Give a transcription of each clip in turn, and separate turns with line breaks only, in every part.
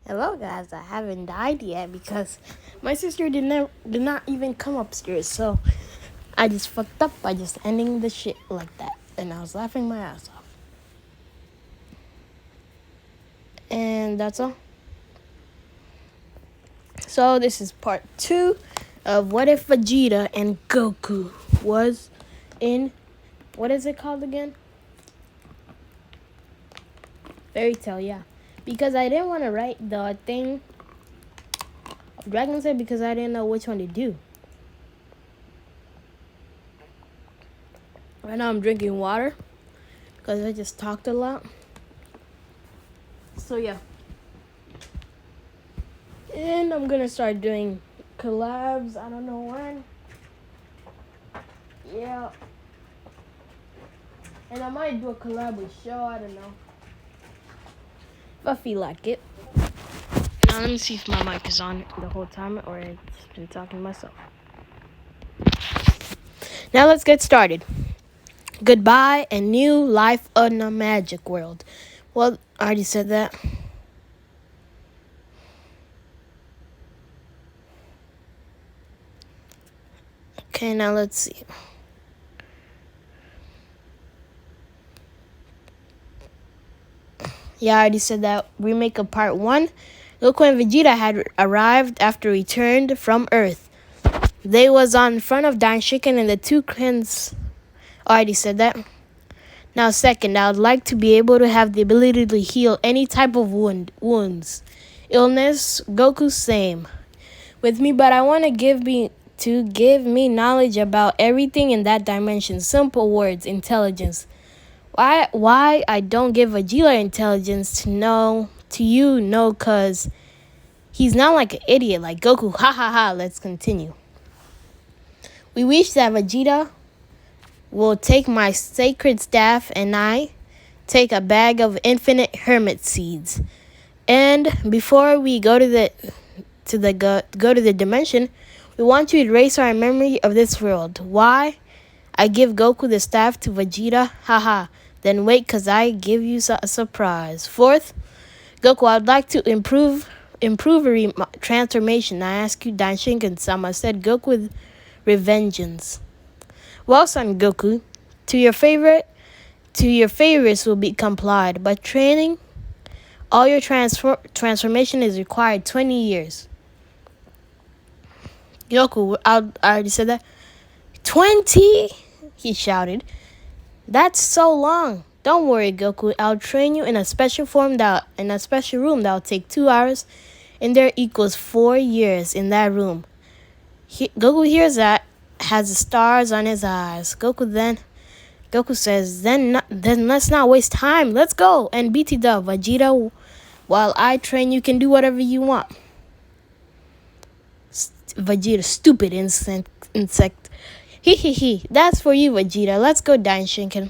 Hello guys, I haven't died yet because my sister did not even come upstairs, so I just fucked up by just ending the shit like that, and I was laughing my ass off. And that's all. So this is part 2 of what if Vegeta and Goku was in, what is it called again? Fairy Tale, yeah. Because I didn't want to write the thing Dragon said because I didn't know which one to do. Right now I'm drinking water because I just talked a lot. So yeah. And I'm gonna start doing collabs. I don't know when. Yeah. And I might do a collab with Show. I don't know. If I feel like it. Now let me see if my mic is on the whole time or it's been talking to myself. Now let's get started. Goodbye and new life in a magic world. Well, I already said that. Okay, now let's see. Yeah, I already said that. Remake of part 1. Goku and Vegeta had arrived after returned from Earth. They was on front of Danshiken and the two clans. I already said that. Now second, I would like to be able to have the ability to heal any type of wounds. Illness, Goku same with me, but I want to give me knowledge about everything in that dimension. Simple words, intelligence. Why I don't give Vegeta intelligence to you know, cause he's not like an idiot like Goku. Ha ha ha. Let's continue. We wish that Vegeta will take my sacred staff and I take a bag of infinite hermit seeds. And before we go to the dimension, we want to erase our memory of this world. Why? I give Goku the staff to Vegeta. Haha. Then wait, cause I give you a surprise. Fourth, Goku, I'd like to improve transformation. I ask you, Danshinken-sama, said Goku with revengeance. Well, son Goku, to your favorites will be complied, but training all your transformation is required 20 years. Goku, I already said that. 20? He shouted. That's so long. Don't worry, Goku. I'll train you in a special room that'll take 2 hours, and there equals 4 years in that room. Goku hears that, has the stars on his eyes. Goku says, then let's not waste time. Let's go. And BT Dub, Vegeta, while I train, you can do whatever you want. Vegeta, stupid insect. He. That's for you, Vegeta. Let's go, Danshinken.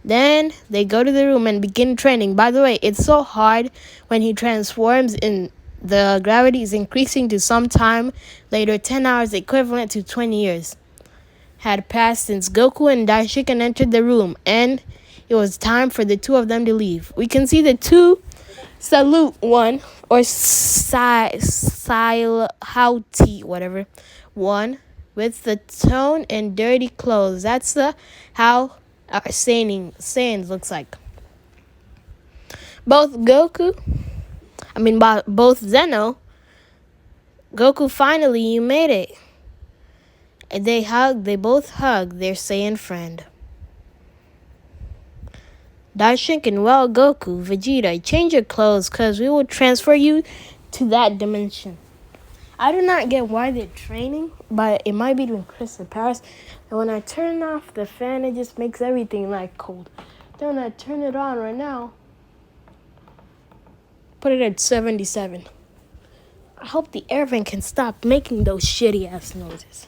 Then they go to the room and begin training. By the way, it's so hard when he transforms and the gravity is increasing to some time later. 10 hours equivalent to 20 years had passed since Goku and Danshiken entered the room, and it was time for the two of them to leave. We can see the two salute one, or hauti, whatever. One with the tone and dirty clothes. That's how our Saiyans looks like. Both Zeno, Goku, finally you made it. And they both hug their Saiyan friend. Danshinken, well, Goku, Vegeta, change your clothes, cause we will transfer you to that dimension. I do not get why they're training, but it might be doing crystal powers. And when I turn off the fan, it just makes everything like cold. Then when I turn it on right now, put it at 77. I hope the air vent can stop making those shitty ass noises.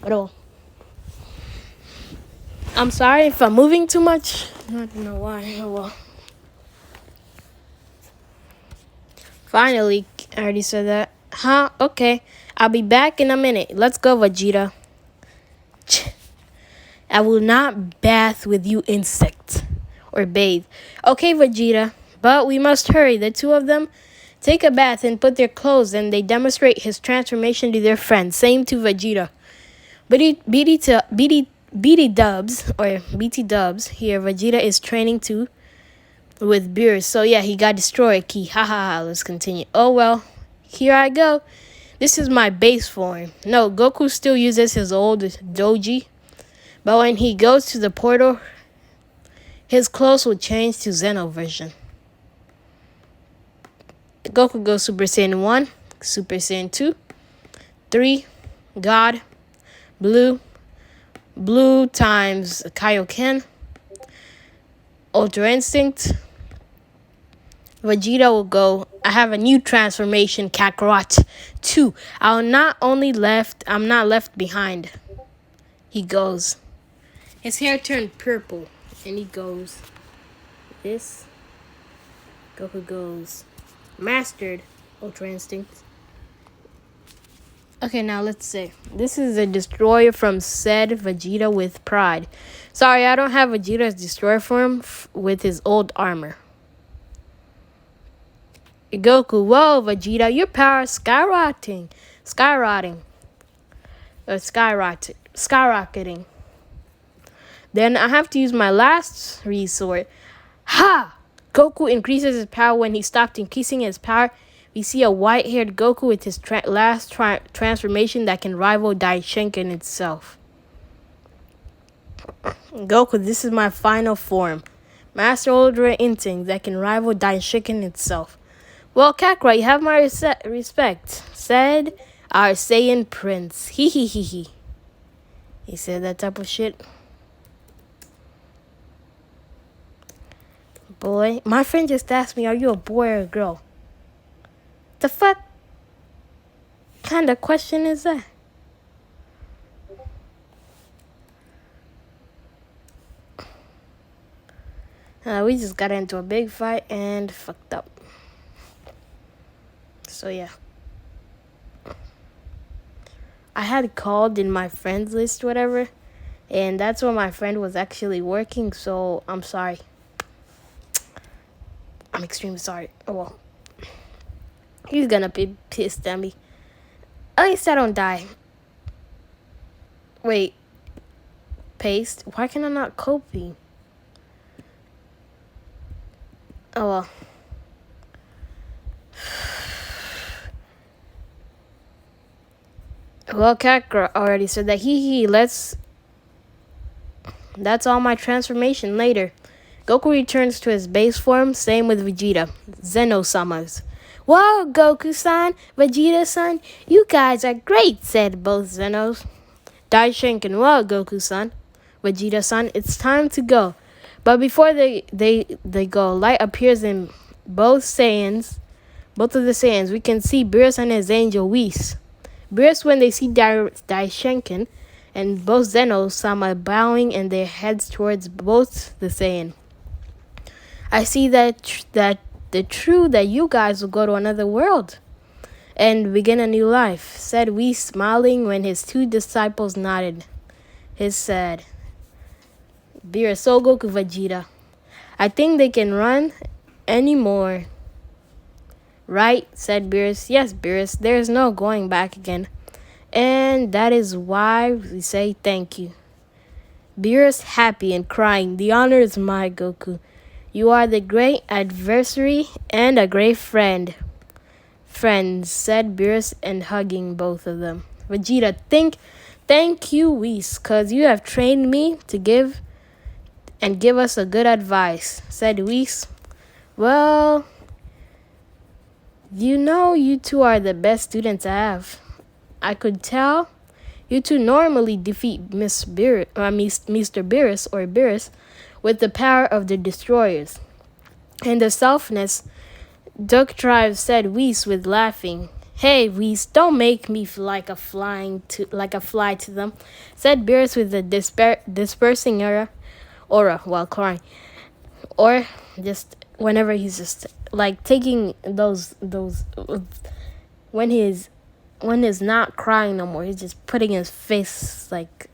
But I'm sorry if I'm moving too much. I don't know why. Oh well. Finally, I already said that. Huh? Okay. I'll be back in a minute. Let's go, Vegeta. I will not bath with you insects. Or bathe. Okay, Vegeta. But we must hurry. The two of them take a bath and put their clothes, and they demonstrate his transformation to their friends. Same to Vegeta. BD Dubs, or BT Dubs, here Vegeta is training too with Beerus. So yeah, he got destroyed key. Ha ha ha. Let's continue. Oh well, here I go. This is my base form. No, Goku still uses his old doji, but when he goes to the portal, his clothes will change to Zeno version. Goku goes Super Saiyan 1, Super Saiyan 2, 3, God, Blue times Kaioken, Ultra Instinct. Vegeta will go, I have a new transformation, Kakarot 2. I'm not left behind. He goes. His hair turned purple, and he goes, this. Goku goes, mastered Ultra Instinct. Okay, now let's say this is a destroyer from said Vegeta with pride. Sorry, I don't have Vegeta's destroyer form with his old armor. Goku, whoa, Vegeta, your power is skyrocketing. Then I have to use my last resort. Ha! Goku increases his power. When he stopped increasing his power, we see a white-haired Goku with his last transformation that can rival Daishinken itself. Goku, this is my final form. Master Ultra Instinct that can rival Daishinken itself. Well, Kakarot, you have my respect, said our Saiyan Prince. He. He said that type of shit. Boy, my friend just asked me, are you a boy or a girl? The fuck kind of question is that? We just got into a big fight and fucked up. So yeah. I had called in my friends list, whatever, and that's where my friend was actually working, so I'm sorry. I'm extremely sorry. Oh well. He's gonna be pissed at me. At least I don't die. Wait. Paste? Why can I not copy? Oh well. Well, Kakarot already said that that's all my transformation later. Goku returns to his base form, same with Vegeta. Zeno-samas. Whoa, Goku-san, Vegeta-san, you guys are great, said both Zenos. Daishinken, whoa, Goku-san, Vegeta-san, it's time to go. But before they go, light appears in both of the Saiyans. We can see Beerus and his angel Whis. Beerus, when they see Daishinken, and both Zeno-sama bowing and their heads towards both the Saiyan. I see that you guys will go to another world and begin a new life, said Whis, smiling when his two disciples nodded. He said, Beerus, so Goku, Vegeta, I think they can run anymore. Right, said Beerus. Yes, Beerus, there's no going back again. And that is why we say thank you. Beerus, happy and crying. The honor is mine, Goku. You are the great adversary and a great friend. Friends, said Beerus, and hugging both of them. Vegeta, thank you, Whis, cause you have trained me to give us a good advice, said Whis. Well, you two are the best students I have. I could tell you two normally defeat Mr. Beerus or Beerus with the power of the destroyers. And the selfness, Duck Tribe said Whis with laughing. Hey, Whis, don't make me like a fly to them, said Beerus with a dispersing aura while crying. Or just whenever he's just like taking those when he's not crying no more, he's just putting his face like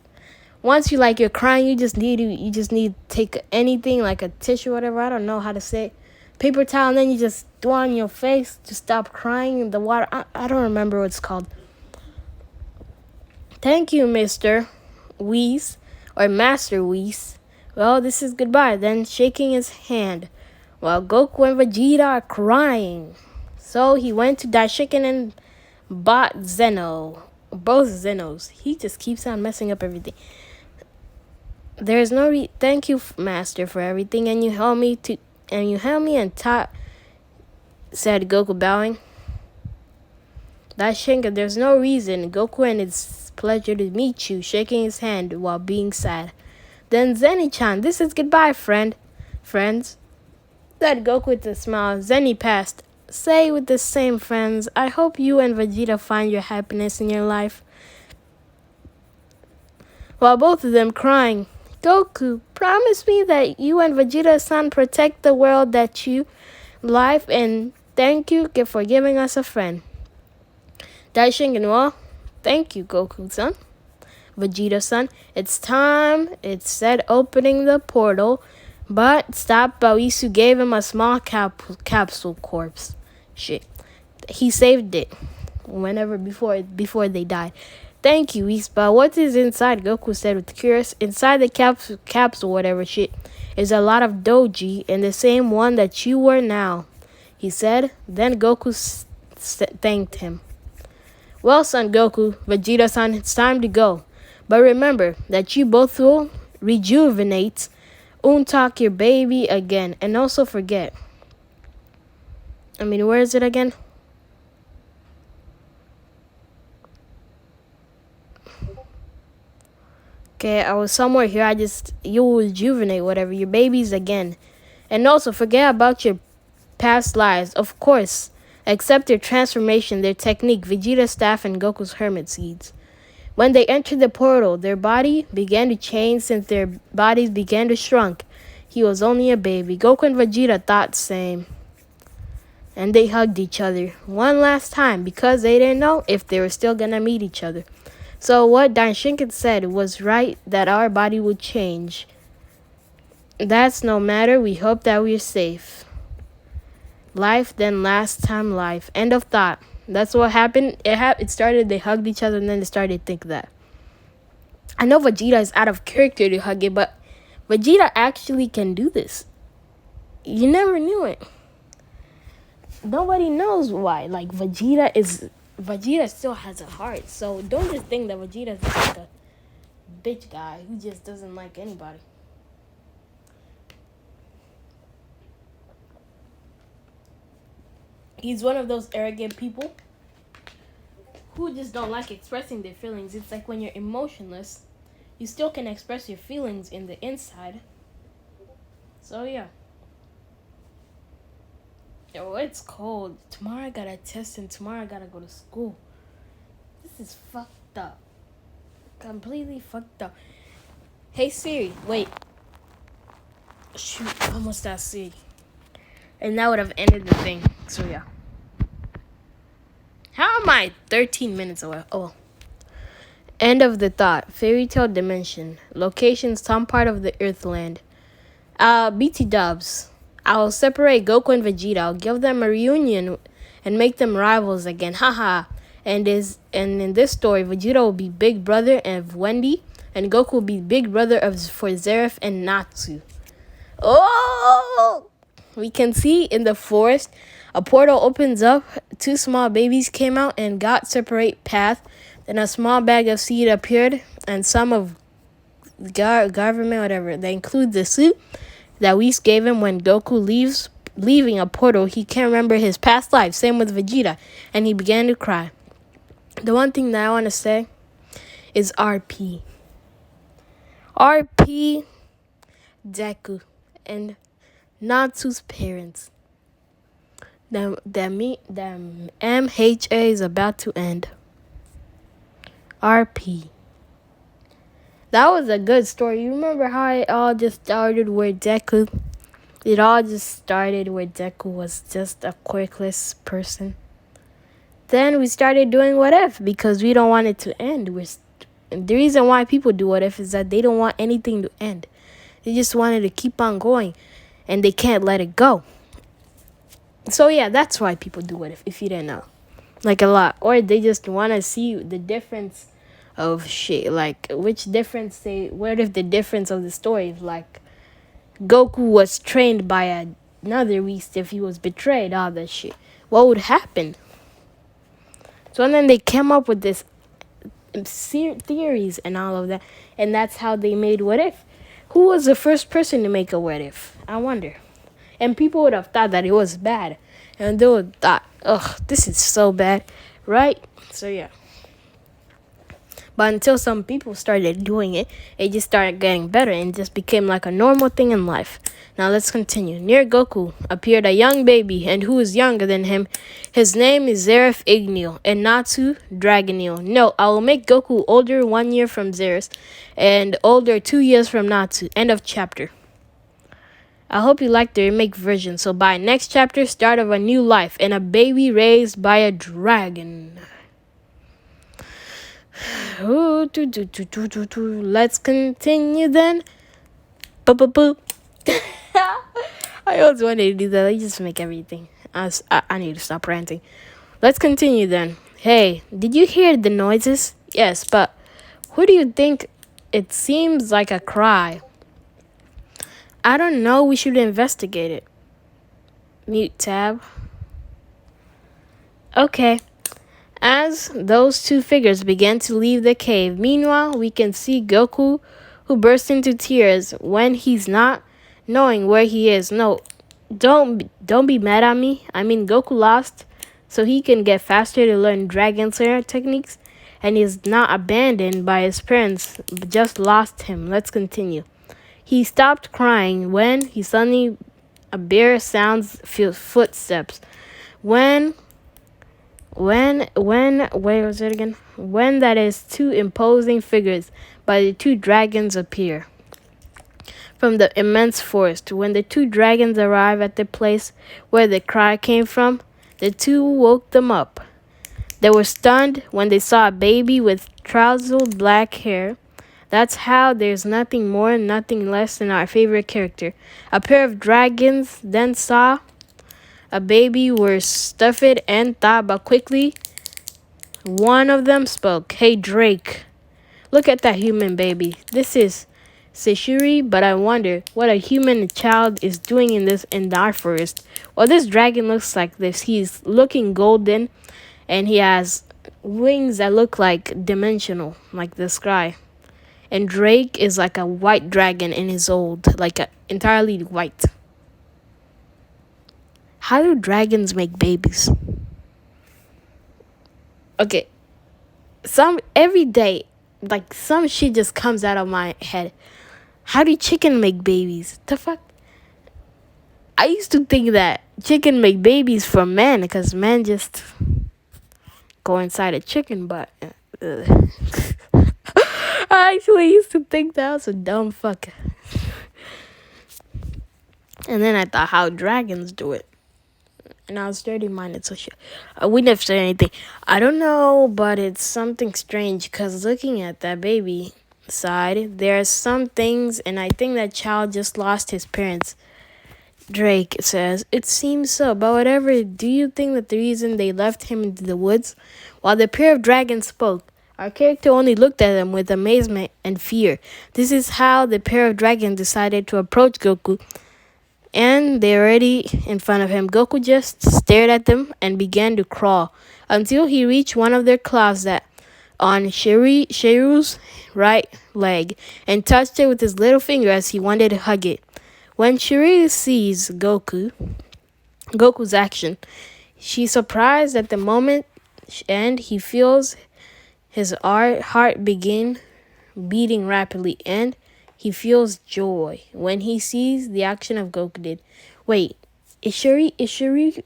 once you're crying, you just need to take anything like a tissue or whatever. I don't know how to say it. paper towel, and then you just throw it on your face to stop crying in the water. I don't remember what it's called. Thank you, Mr. Whis, or Master Whis. Well, this is goodbye. Then shaking his hand, while Goku and Vegeta are crying. So he went to Daishiken and bought Zeno. Both Zenos. He just keeps on messing up everything. There's no thank you, Master, for everything, and you helped me and taught, said Goku, bowing. Daishinka, there's no reason. Goku, and it's pleasure to meet you, shaking his hand while being sad. Then Zenny-chan, this is goodbye, friends, said Goku with a smile. Zenny passed. Say with the same friends, I hope you and Vegeta find your happiness in your life. While both of them crying, Goku, promise me that you and Vegeta-san protect the world that you live, and thank you for giving us a friend. Daishinken, well, thank you, Goku-san. Vegeta-san, it's time, it said, opening the portal, but stopped. Baoisu gave him a small capsule corpse. Shit. He saved it before they died. Thank you, Ispa. What is inside? Goku said with curious. Inside the capsule, whatever shit, is a lot of doji, and the same one that you were now, he said. Then Goku thanked him. Well, son Goku, Vegeta-san, it's time to go. But remember that you both will rejuvenate, untalk your baby again, and also forget. Where is it again? Okay, I was somewhere here. You will rejuvenate whatever your babies again. And also forget about your past lives, of course. Accept their transformation, their technique, Vegeta's staff, and Goku's hermit seeds. When they entered the portal, their body began to change since their bodies began to shrink. He was only a baby. Goku and Vegeta thought the same. And they hugged each other one last time because they didn't know if they were still gonna meet each other. So what Daishinken said was right, that our body would change. That's no matter. We hope that we're safe. Life, then last time life. End of thought. That's what happened. It started, they hugged each other, and then they started to think that. I know Vegeta is out of character to hug it, but Vegeta actually can do this. You never knew it. Nobody knows why. Like, Vegeta still has a heart. So don't just think that Vegeta is like a bitch guy who just doesn't like anybody. He's one of those arrogant people who just don't like expressing their feelings. It's like when you're emotionless, you still can express your feelings in the inside. So yeah. Oh, it's cold. Tomorrow I got a test and tomorrow I gotta go to school. This is fucked up. Completely fucked up. Hey Siri, wait. Shoot, I almost asked Siri. And that would have ended the thing. So yeah. How am I 13 minutes away? Oh. End of the thought. Fairy tale dimension. Location, some part of the Earthland. BT dubs. I'll separate Goku and Vegeta. I'll give them a reunion and make them rivals again. Haha. And in this story, Vegeta will be big brother of Wendy, and Goku will be big brother for Zeref and Natsu. Oh! We can see in the forest, a portal opens up. 2 small babies came out and got separate path. Then a small bag of seed appeared, and some of government, whatever. They include the suit that Whis gave him when Goku leaving a portal. He can't remember his past life. Same with Vegeta, and he began to cry. The one thing that I want to say is RP. RP, Deku, and Natsu's parents. The MHA is about to end. RP. That was a good story. You remember how it all just started with Deku? It all just started where Deku was just a quirkless person. Then we started doing What If because we don't want it to end. The reason why people do What If is that they don't want anything to end. They just wanted to keep on going, and they can't let it go. So yeah, that's why people do what if you didn't know. Like a lot. Or they just wanna see the difference of shit. Like which difference they what if the difference of the story is like Goku was trained by another beast if he was betrayed, all that shit. What would happen? So and then they came up with this theories and all of that, and that's how they made What If. Who was the first person to make a What If? I wonder. And people would have thought that it was bad, and they would thought, ugh, this is so bad, right? So yeah. But until some people started doing it, it just started getting better and just became like a normal thing in life. Now let's continue. Near Goku appeared a young baby, and who is younger than him. His name is Zeref Igneel, and Natsu Dragoneel. No, I will make Goku older 1 year from Zeref, and older 2 years from Natsu. End of chapter. I hope you like the remake version. So by next chapter, start of a new life, and a baby raised by a dragon. Let's continue then. Boop, boop, boop. I always wanted to do that. I just make everything. I need to stop ranting. Let's continue then. Hey, did you hear the noises? Yes, but who do you think? It seems like a cry. I don't know. We should investigate it. Mute tab. Okay. As those two figures began to leave the cave, meanwhile, we can see Goku, who bursts into tears when he's not knowing where he is. No, don't be mad at me. I mean, Goku lost, so he can get faster to learn Dragon Slayer techniques, and he's not abandoned by his parents, but just lost him. Let's continue. He stopped crying when he suddenly a bear sounds footsteps. Where was it again? When that is two imposing figures by the two dragons appear from the immense forest. When the two dragons arrive at the place where the cry came from, the two woke them up. They were stunned when they saw a baby with tousled black hair. That's how there's nothing more, nothing less than our favorite character. A pair of dragons then saw a baby were stuffed and thought, but quickly one of them spoke. Hey Drake, look at that human baby. This is Seshuri, but I wonder what a human child is doing in our forest. Well, this dragon looks like this. He's looking golden, and he has wings that look like dimensional, like the sky. And Drake is like a white dragon and is old, like entirely white. How do dragons make babies? Okay, every day, like some shit just comes out of my head. How do chicken make babies? The fuck? I used to think that chicken make babies for men because men just go inside a chicken, but I actually used to think that was a dumb fuck. And then I thought how dragons do it. And I was 30-minded, so shit. We never said anything. I don't know, but it's something strange because looking at that baby side, there are some things, and I think that child just lost his parents. Drake says, it seems so, but whatever, do you think that the reason they left him into the woods? While the pair of dragons spoke, our character only looked at them with amazement and fear. This is how the pair of dragons decided to approach Goku. And they're already in front of him. Goku just stared at them and began to crawl until he reached one of their claws that on Shiru's right leg and touched it with his little finger as he wanted to hug it. When Shiru sees Goku's action, she's surprised at the moment, and he feels his heart begin beating rapidly, and he feels joy when he sees the action of Goku did. Wait, is Shuri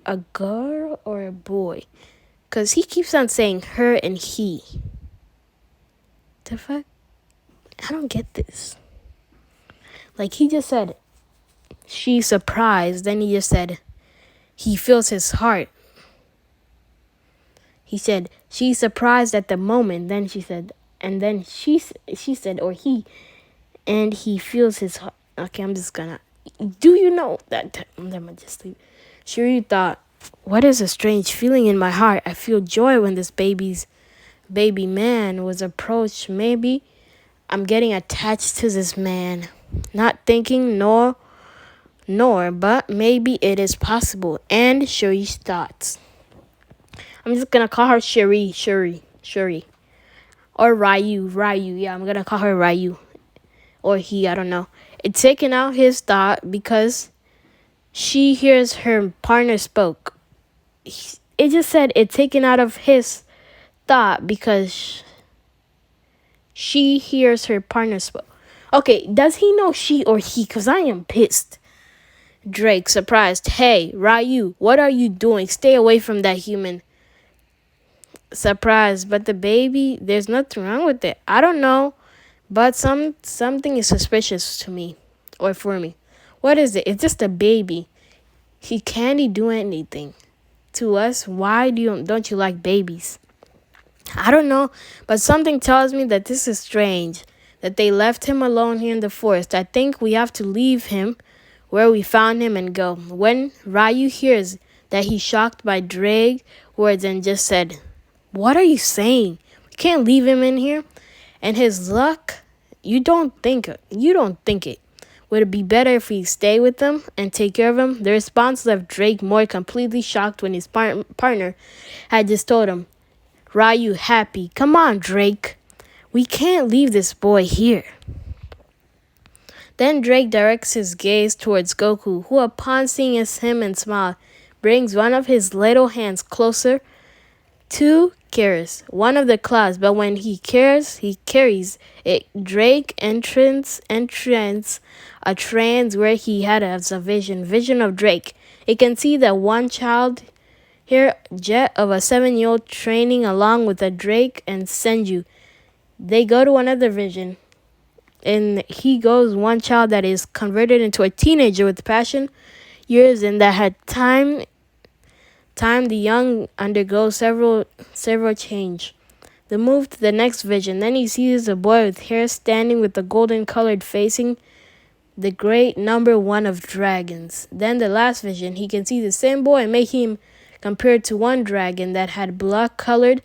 a girl or a boy? Because he keeps on saying her and he. The fuck? I don't get this. Like, he just said, she's surprised. Then he just said, he feels his heart. He said, she's surprised at the moment. Then she said, and then she said, or he, and he feels his heart. Okay, I'm just gonna. Do you know that? Let me just leave. Shuri thought What is a strange feeling in my heart? I feel joy when this baby man was approached. Maybe I'm getting attached to this man. Not thinking nor, but maybe it is possible. And Shuri's thoughts. I'm just gonna call her Shuri. Or Ryu. Yeah, I'm gonna call her Ryu. Or he, I don't know. It's taken out his thought because she hears her partner spoke. It just said it taken out of his thought because she hears her partner spoke. Okay, does he know she or he? Because I am pissed. Drake, surprised. Hey, Ryu, what are you doing? Stay away from that human. Surprised, but the baby, there's nothing wrong with it. I don't know, but something is suspicious to me, or for me. What is it? It's just a baby. He can't do anything to us. Why don't you like babies? I don't know, but something tells me that this is strange, that they left him alone here in the forest. I think we have to leave him where we found him and go. When Ryu hears that he's shocked by Drake's words and just said, "What are you saying? We can't leave him in here." And his luck, you don't think it. Would it be better if we stay with them and take care of him? The response left Drake more completely shocked when his partner had just told him, Ryu happy. Come on, Drake. We can't leave this boy here. Then Drake directs his gaze towards Goku, who upon seeing him and smile, brings one of his little hands closer to carries one of the claws, but when he carries it. Drake entrance a trance where he had a vision of Drake. It can see that one child here, Jet of a 7-year-old training along with a Drake and Senju. They go to another vision, and he goes one child that is converted into a teenager with passion years and that had time the young undergoes several change. The move to the next vision. Then he sees a boy with hair standing with the golden colored facing the great number 1 of dragons. Then the last vision, he can see the same boy and make him compared to one dragon that had blood colored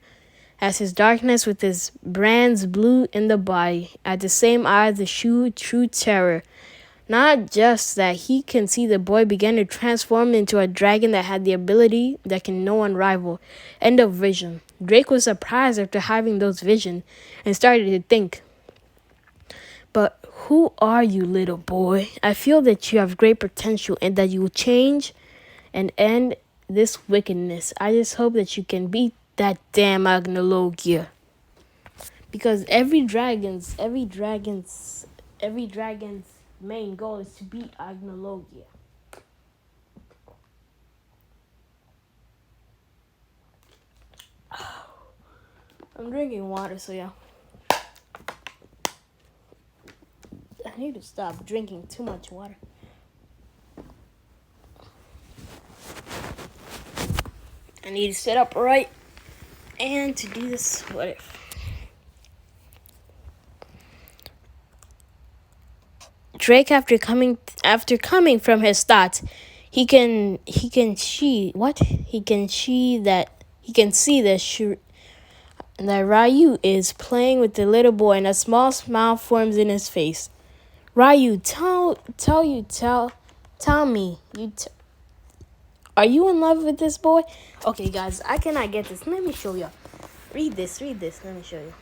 as his darkness with his brands blue in the body. At the same eye, the true terror. Not just that, he can see the boy begin to transform into a dragon that had the ability that can no one rival. End of vision. Drake was surprised after having those visions and started to think, but who are you, little boy? I feel that you have great potential and that you will change and end this wickedness. I just hope that you can beat that damn Agnologia. Because every dragon's main goal is to beat Agnologia. I'm drinking water, so yeah. I need to stop drinking too much water. I need to sit upright and to do this. What if? Drake, after coming from his thoughts, he can see that Ryu is playing with the little boy, and a small smile forms in his face. Ryu, tell me, are you in love with this boy? Okay, guys, I cannot get this. Let me show you. Read this. Let me show you.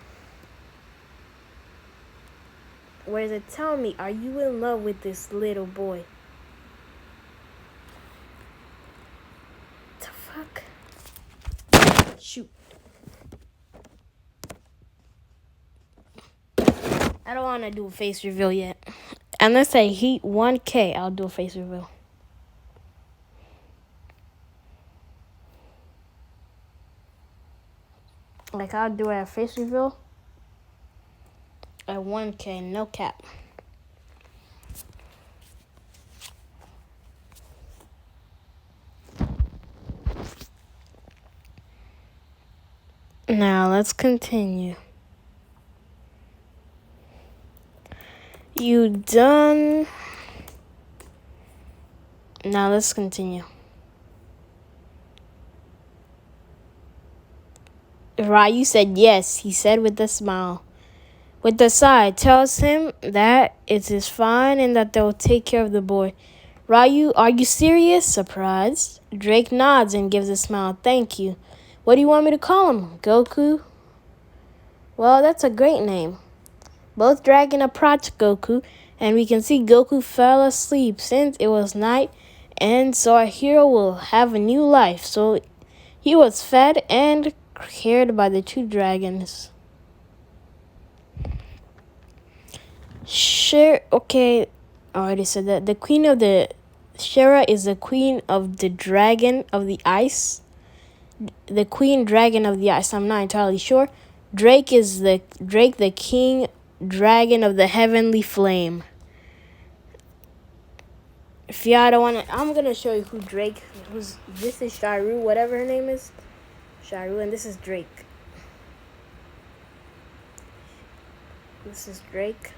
Where is it? Tell me, are you in love with this little boy? The fuck? Shoot. I don't want to do a face reveal yet. Unless I hit 1K, I'll do a face reveal. Like, I'll do a face reveal at 1K, no cap. Now, let's continue. You done? Now, let's continue. Ryu said yes, he said with a smile. With a sigh, tells him that it is fine and that they'll take care of the boy. Ryu, are you serious? Surprised. Drake nods and gives a smile. Thank you. What do you want me to call him? Goku? Well, that's a great name. Both dragon approached Goku, and we can see Goku fell asleep since it was night, and so our hero will have a new life. So he was fed and cared by the two dragons. Okay, I already said that. The queen of the Shera is the queen of the dragon of the ice. The queen dragon of the ice, I'm not entirely sure. Drake, the king dragon of the heavenly flame. If y'all don't want to, I'm going to show you this is Sharu, whatever her name is. Sharu, and this is Drake. This is Drake.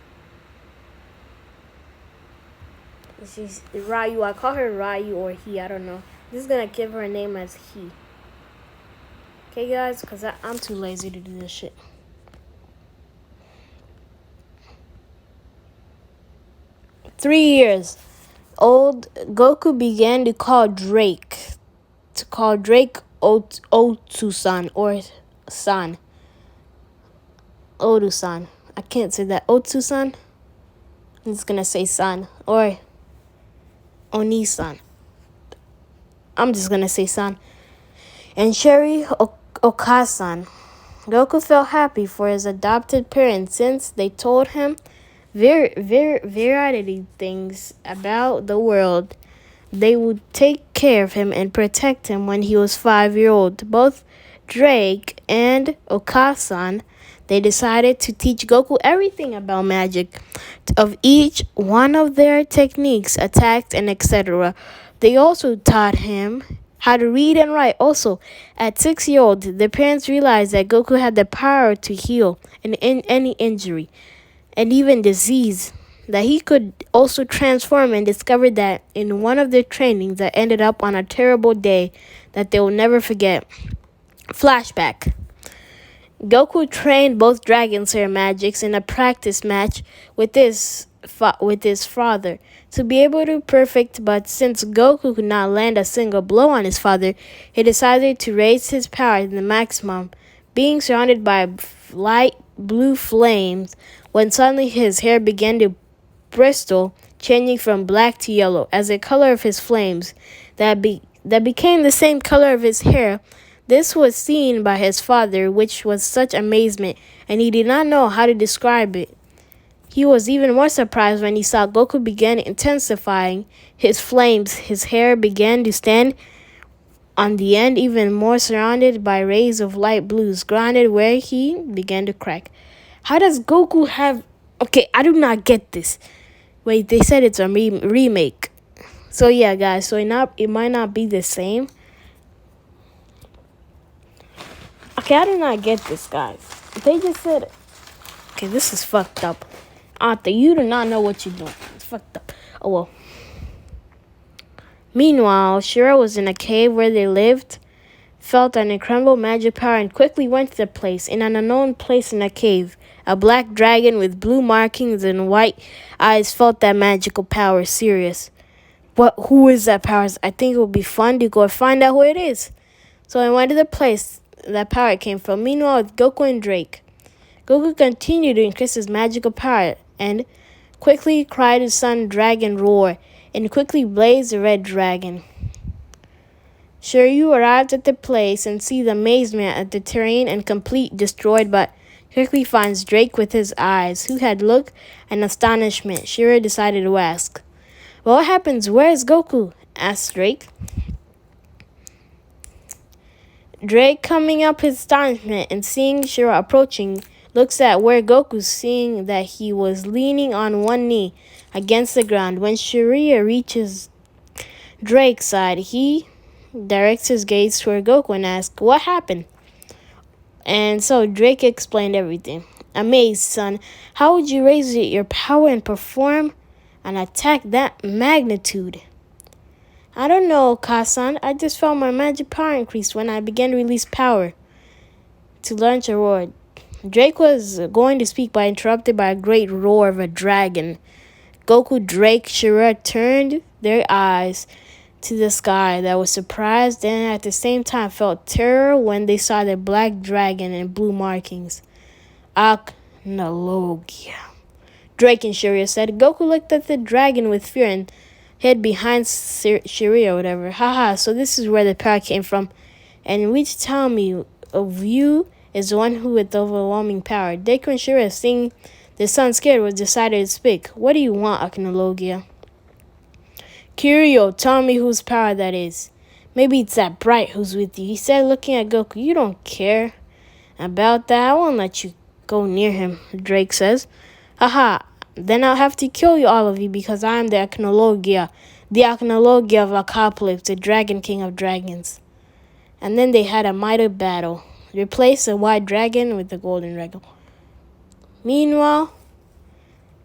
She's Ryu. I call her Ryu or he, I don't know. This is going to give her a name as he. Okay, guys, because I'm too lazy to do this shit. Three years old, Goku began to call Drake Otsu-san or San. Odu-san. I can't say that. Otsu-san. I'm just gonna say San or Oni-san. I'm just gonna say San. And Sherry Okasan. Goku felt happy for his adopted parents since they told him variety things about the world. They would take care of him and protect him when he was 5 years old. Both Drake and Okasan, they decided to teach Goku everything about magic, of each one of their techniques, attacks, and etc. They also taught him how to read and write. Also, at 6 years old, the parents realized that Goku had the power to heal any injury and even disease, that he could also transform, and discovered that in one of their trainings that ended up on a terrible day that they will never forget. Flashback. Goku trained both Dragon Slayer magics in a practice match with his father to be able to perfect, but since Goku could not land a single blow on his father, he decided to raise his power to the maximum, being surrounded by light blue flames when suddenly his hair began to bristle, changing from black to yellow as the color of his flames that became the same color of his hair. This was seen by his father, which was such amazement, and he did not know how to describe it. He was even more surprised when he saw Goku began intensifying his flames. His hair began to stand on the end, even more surrounded by rays of light blues, grounded where he began to crack. How does Goku have... Okay, I do not get this. Wait, they said it's a remake. So yeah, guys, so it might not be the same. Okay, I do not get this, guys. They just said... Okay, this is fucked up. Arthur, you do not know what you're doing. It's fucked up. Oh, well. Meanwhile, Shira was in a cave where they lived, felt an incredible magic power, and quickly went to the place. In an unknown place in a cave, a black dragon with blue markings and white eyes felt that magical power. Serious. Who is that power? I think it would be fun to go find out who it is. So I went to the place that power came from. Meanwhile, with Goku and Drake, Goku continued to increase his magical power and quickly cried his son Dragon Roar and quickly blazed the red dragon. Shiryu arrived at the place and sees amazement at the terrain and complete destroyed, but quickly finds Drake with his eyes, who had look and astonishment. Shiryu decided to ask, "Well, what happens? Where is Goku?" asked Drake. Drake, coming up his astonishment and seeing Shira approaching, looks at where Goku, seeing that he was leaning on one knee against the ground. When Shiryu reaches Drake's side, he directs his gaze toward Goku and asks, "What happened?" And so Drake explained everything. "Amazed, son, how would you raise your power and perform an attack that magnitude?" "I don't know, Kasan. I just felt my magic power increase when I began to release power." to launch a roar. Drake was going to speak but interrupted by a great roar of a dragon. Goku, Drake, Shira turned their eyes to the sky that was surprised and at the same time felt terror when they saw the black dragon and blue markings. Acnologia, Drake and Shiryu said. Goku looked at the dragon with fear and hid behind Shiryu or whatever. Haha, so this is where the power came from. And which tell me of you is the one who with overwhelming power. Deku and Shiryu, seeing the son scared, was decided to speak. What do you want, Acnologia? Kiryu, tell me whose power that is. Maybe it's that Bright who's with you, he said, looking at Goku. You don't care about that. I won't let you go near him, Drake says. Haha, then I'll have to kill you, all of you, because I am the Acnologia of Apocalypse, the Dragon King of Dragons. And then they had a mighty battle. Replace the white dragon with the golden dragon. Meanwhile,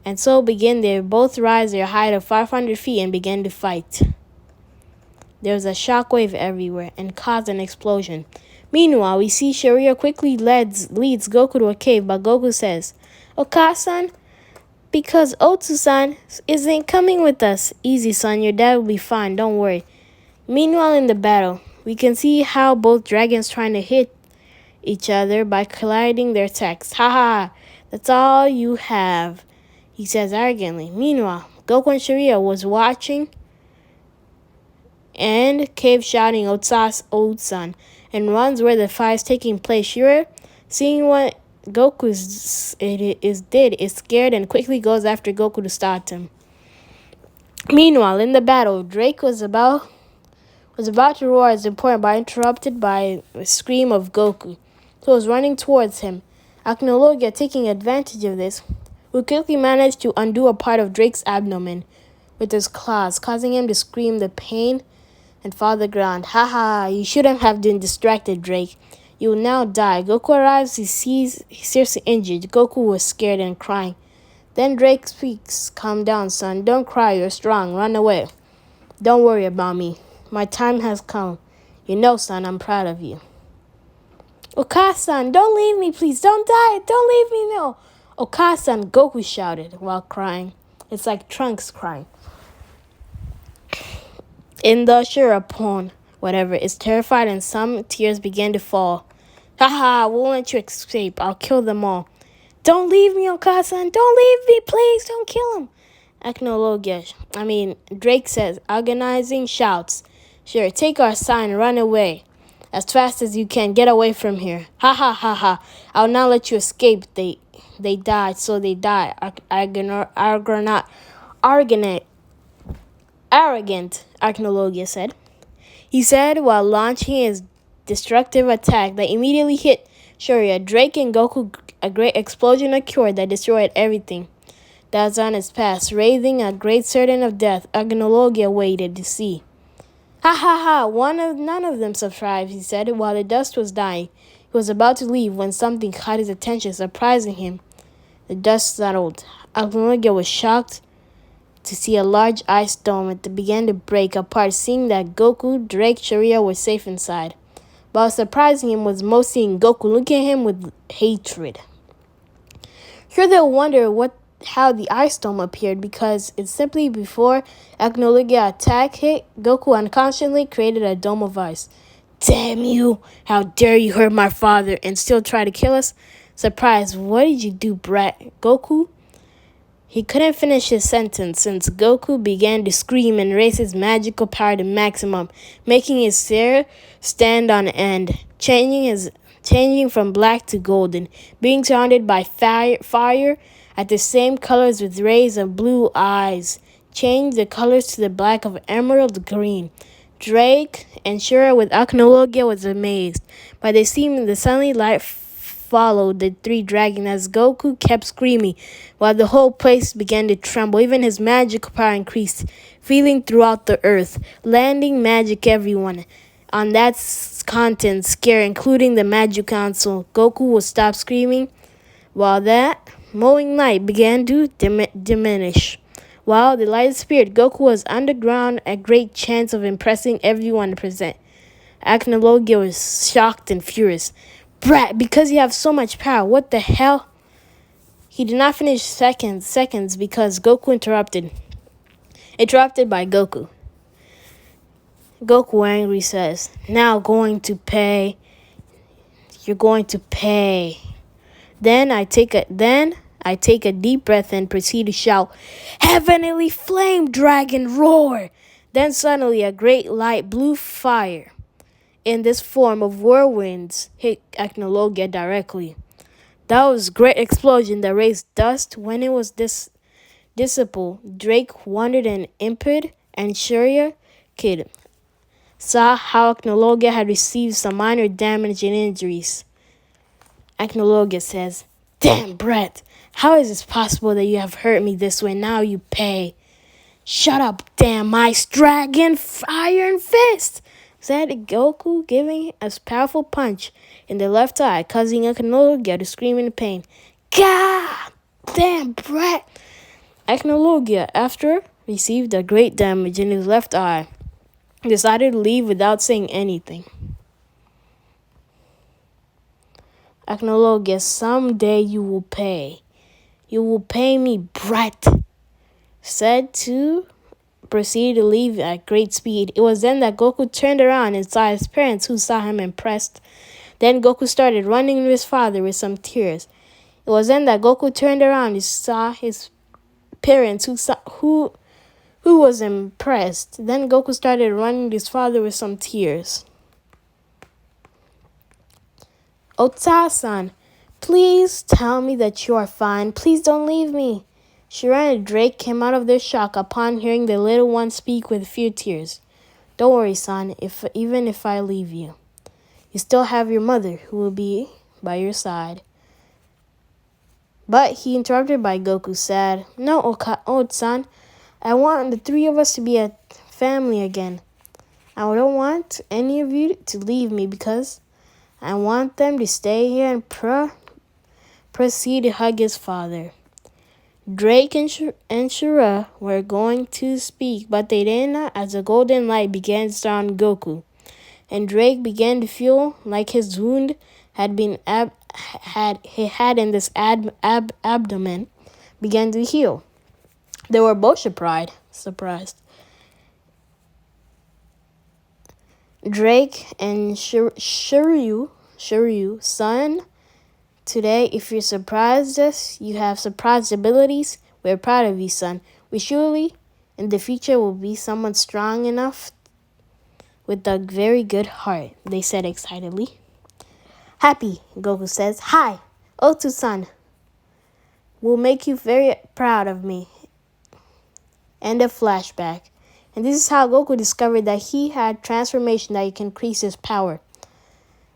and so began they both rise their height of 500 feet and began to fight. There was a shockwave everywhere and caused an explosion. Meanwhile, we see Shiryu quickly leads Goku to a cave, but Goku says, Okasan, because Otsu-san isn't coming with us. Easy, son, your dad will be fine, don't worry. Meanwhile, in the battle, we can see how both dragons trying to hit each other by colliding their attacks. Haha, that's all you have, he says arrogantly. Meanwhile, Goku and Shiryu was watching and cave shouting Otsu-san and runs where the fight is taking place. Shiryu, seeing what Goku is scared and quickly goes after Goku to stop him. Meanwhile, in the battle, Drake was about to roar as important but interrupted by a scream of Goku, who was running towards him. Acnologia, taking advantage of this, who quickly managed to undo a part of Drake's abdomen with his claws, causing him to scream the pain and fall to the ground. Haha, you shouldn't have been distracted, Drake. You will now die. Goku arrives, he's seriously injured. Goku was scared and crying. Then Drake speaks. Calm down, son. Don't cry, you're strong. Run away. Don't worry about me. My time has come. You know, son, I'm proud of you. Okasan, don't leave me, please. Don't die. Don't leave me, no. Okasan, Goku shouted while crying. It's like Trunks crying. In the Shirapon, whatever, is terrified and some tears began to fall. Haha, I won't let you escape. I'll kill them all. Don't leave me, Okasan. Don't leave me, please. Don't kill him. Drake says, agonizing shouts. Sure, take our sign and run away. As fast as you can, get away from here. Ha ha ha ha. I'll not let you escape. They died, so they die. Arrogant, Acnologia said. He said while launching his destructive attack that immediately hit Shiryu. Drake and Goku, a great explosion occurred that destroyed everything that was on its path, raising a great certain of death. Acnologia waited to see. Ha ha ha, none of them survived, he said, while the dust was dying. He was about to leave when something caught his attention, surprising him. The dust settled. Acnologia was shocked to see a large ice dome that began to break apart, seeing that Goku, Drake, Shiryu were safe inside. But what surprising him was most seeing Goku looking at him with hatred. Sure, they'll wonder how the ice dome appeared, because it's simply before Acnologia attack hit, Goku unconsciously created a dome of ice. Damn you! How dare you hurt my father and still try to kill us? Surprise, what did you do, brat? Goku? He couldn't finish his sentence since Goku began to scream and raise his magical power to maximum, making his hair stand on end, changing from black to golden, being surrounded by fire at the same colors with rays of blue eyes, changed the colors to the black of emerald green. Drake and Shiryu with Acnologia was amazed, but they seemed the sunny light followed the three dragons as Goku kept screaming, while the whole place began to tremble. Even his magical power increased, feeling throughout the earth, landing magic everyone on that content scare, including the Magic Council. Goku would stop screaming, while that mowing light began to diminish. While the light disappeared, Goku was underground, a great chance of impressing everyone present. Acnologia was shocked and furious. Brat, because you have so much power. What the hell? He did not finish seconds because Goku interrupted. Interrupted by Goku. Goku angry says, "Now going to pay. You're going to pay." Then I take a deep breath and proceed to shout, "Heavenly flame dragon roar!" Then suddenly a great light blue fire in this form of whirlwinds hit Acnologia directly. That was a great explosion that raised dust. When it was dissible, Drake wondered and Impid and Shurya Kid saw how Acnologia had received some minor damage and injuries. Acnologia says, "Damn, Brett, how is it possible that you have hurt me this way? Now you pay." "Shut up, damn ice dragon iron fist," said Goku, giving a powerful punch in the left eye, causing Acnologia to scream in pain. "God damn, Brett!" Acnologia, after received a great damage in his left eye, decided to leave without saying anything. Acnologia, "Someday you will pay. You will pay me, Brett," said to proceed to leave at great speed. It was then that Goku turned around and saw his parents, who saw him impressed. Then Goku started running to his father with some tears. It was then that Goku turned around and saw his parents, who was impressed. Then Goku started running to his father with some tears. "Ota-san, please tell me that you are fine. Please don't leave me." Shura and Drake came out of their shock upon hearing the little one speak with few tears. "Don't worry, son, even if I leave you, you still have your mother, who will be by your side." But he interrupted by Goku said, "No, Ota-san, I want the three of us to be a family again. I don't want any of you to leave me because I want them to stay here," and proceed to hug his father. Drake and Shura were going to speak, but they did not, as a golden light began to surround Goku, and Drake began to feel like his wound had been in this abdomen began to heal. They were both surprised. Drake and Shiryu, "Son, today, if you surprised us, you have surprised abilities. We're proud of you, son. We surely, in the future, will be someone strong enough with a very good heart," they said excitedly. "Happy," Goku says. "Hi, Otu-san. Will make you very proud of me." End of flashback. And this is how Goku discovered that he had transformation that can increase his power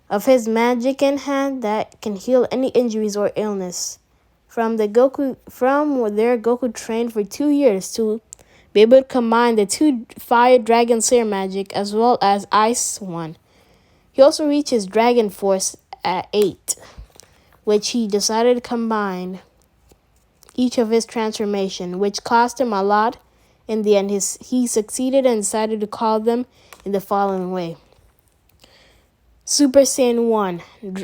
of his magic in hand that can heal any injuries or illness. From there, Goku trained for 2 years to be able to combine the 2 Fire Dragon Slayer magic as well as Ice one. He also reached his Dragon Force at 8, which he decided to combine each of his transformation, which cost him a lot. In the end, he succeeded and decided to call them in the following way. Super Saiyan 1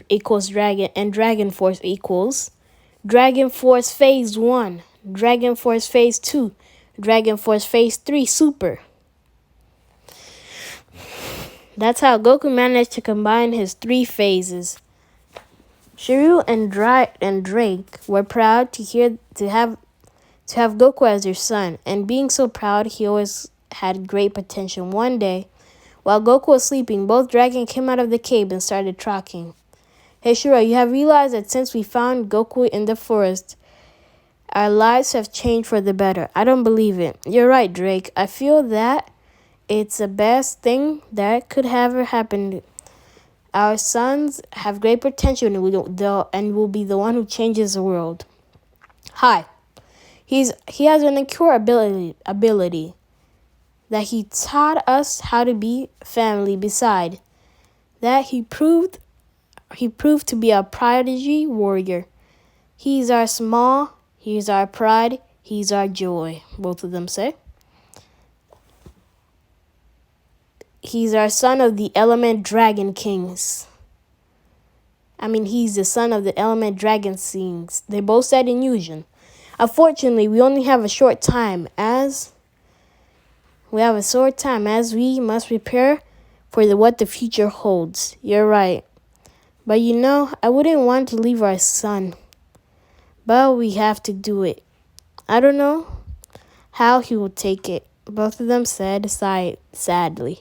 equals Dragon, and Dragon Force equals Dragon Force Phase 1, Dragon Force Phase 2, Dragon Force Phase 3 Super. That's how Goku managed to combine his 3 phases. Shiryu and Drake were proud to have Goku as their son, and being so proud, he always had great potential. One day, while Goku was sleeping, both dragons came out of the cave and started talking. "Hey Shura, you have realized that since we found Goku in the forest, our lives have changed for the better." "I don't believe it." "You're right, Drake. I feel that it's the best thing that could ever happen. Our sons have great potential and will be the one who changes the world." "Hi. He has an incredible ability that he taught us how to be family. Beside that, he proved to be a prodigy warrior. He's our pride, he's our joy," both of them say. "He's our son of the element Dragon Kings." He's the son of the element dragon sings. They both said in Fusion. Unfortunately, we only have a short time as we must prepare for what the future holds. You're right. But I wouldn't want to leave our son. But we have to do it. I don't know how he will take it. Both of them said sadly.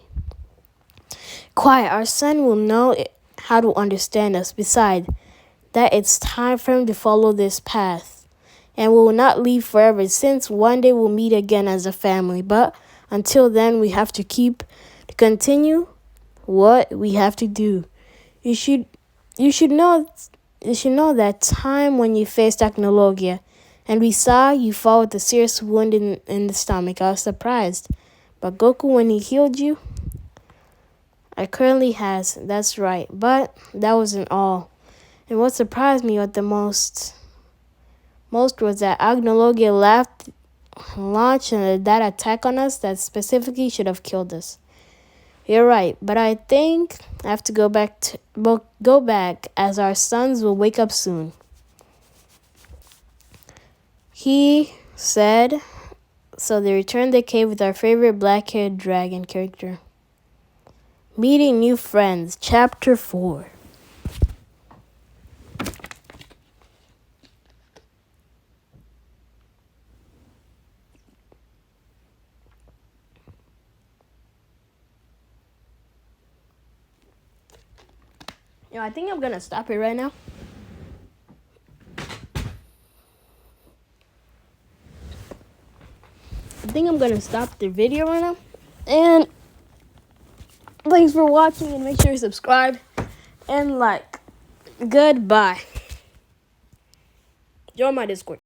Quiet, our son will know how to understand us. Besides, that it's time for him to follow this path. And we will not leave forever, since one day we'll meet again as a family. But until then, we have to continue what we have to do. You should know that time when you faced Technologia, and we saw you fall with a serious wound in the stomach. I was surprised. But Goku, when he healed you, I currently has. That's right. But that wasn't all. And what surprised me the most was that Agnologia launched that attack on us that specifically should have killed us. You're right, but I think I have to go back as our sons will wake up soon. He said, so they returned to the cave with our favorite black-haired dragon character. Meeting new friends, Chapter 4. I think I'm gonna stop it right now. I think I'm gonna stop the video right now. And thanks for watching, and make sure you subscribe and like. Goodbye. Join my Discord.